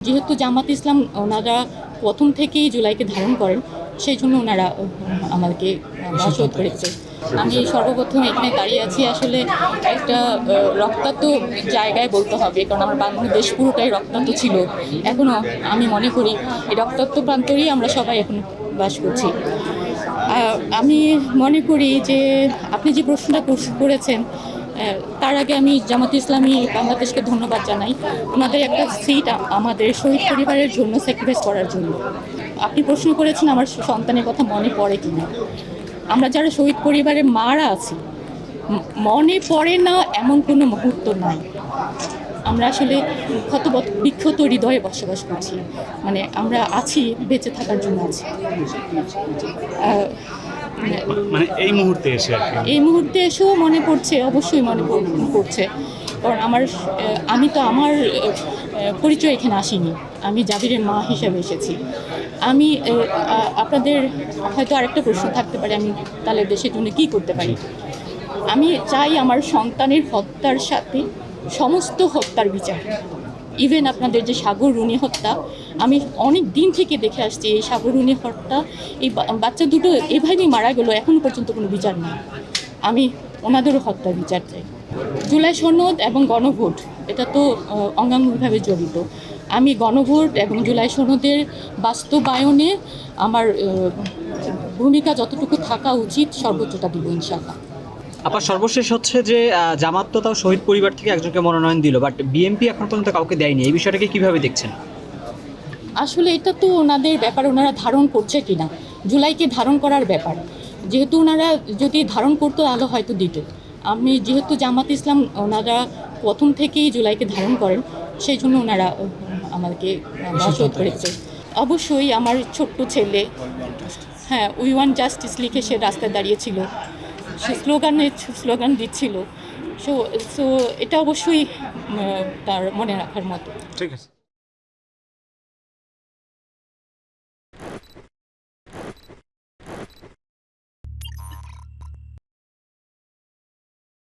যেহেতু জামাত ইসলাম ওনারা প্রথম থেকেই জুলাইকে ধারণ করেন, সেই জন্য ওনারা আমাদেরকে শহীদ করেছে। আমি সর্বপ্রথম এখানে দাঁড়িয়ে আছি আসলে একটা রক্তাক্ত জায়গায় বলতে হবে, কারণ আমার বাংলাদেশ পুরোটাই রক্তাক্ত ছিল। এখনও আমি মনে করি এই রক্তাক্ত প্রান্তরেই আমরা সবাই এখন বাস করছি। আমি মনে করি যে আপনি যে প্রশ্নটা করেছেন, তার আগে আমি জামাত ইসলামী বাংলাদেশকে ধন্যবাদ জানাই ওনাদের একটা সিট আমাদের শহীদ পরিবারের জন্য স্যাক্রিফাইস করার জন্য। আপনি প্রশ্ন করেছেন আমার সন্তানের কথা মনে পড়ে কি না। আমরা যারা শহীদ পরিবারের মারা আছি, মনে পড়ে না এমন কোনো মুহূর্ত নাই। আমরা আসলে বিক্ষত হৃদয়ে বসবাস করছি, মানে আমরা আছি বেঁচে থাকার জন্য আছি। মানে এই মুহূর্তে এসেও মনে পড়ছে, অবশ্যই মনে পড়ছে, কারণ আমি তো আমার পরিচয় এখানে আসিনি, আমি জাবিরের মা হিসেবে এসেছি। আমি আপনাদের হয়তো আরেকটা প্রশ্ন থাকতে পারে, আমি তাহলে দেশের জন্য কী করতে পারি। আমি চাই আমার সন্তানের হত্যার সাথে সমস্ত হত্যার বিচার। ইভেন আপনাদের যে সাগর রুনি হত্যা, আমি অনেক দিন থেকে দেখে আসছি এই সাগর রুনি হত্যা, এই বাচ্চা দুটো এভাবেই মারা গেল, এখনও পর্যন্ত কোনো বিচার নেই। আমি ওনাদেরও হত্যার বিচার চাই। জুলাই সনদ এবং গণভোট এটা তো অঙ্গাঙ্গিভাবে জড়িত। আমি গণভোট এবং জুলাই সনদের বাস্তবায়নে আমার ভূমিকা যতটুকু থাকা উচিত সর্বোচ্চটা দিব ইনশাআল্লাহ। আবার সর্বশেষ হচ্ছে যে জামাত তো তাও শহীদ পরিবার থেকে একজনকে মনোনয়ন দিল, বাট বিএনপি এখন পর্যন্ত কাউকে দেয়নি। এই বিষয়টাকে কিভাবে দেখছেন? আসলে এটা তো ওনাদের ব্যাপার, ওনারা ধারণ করছে কিনা, জুলাইকে ধারণ করার ব্যাপার। যেহেতু ওনারা যদি ধারণ করতো তাহলে হয়তো দিত। আমি যেহেতু জামাত ইসলাম ওনারা প্রথম থেকেই জুলাইকে ধারণ করেন, সেই জন্য ওনারা আমাদেরকে শহীদ করেছে। অবশ্যই আমার ছোট্ট ছেলে, হ্যাঁ, উই ওয়ান্ট জাস্টিস লিখে সে রাস্তায় দাঁড়িয়েছিল, সে স্লোগান দিচ্ছিল। সো এটা অবশ্যই তার মনে রাখার মতো। ঠিক আছে।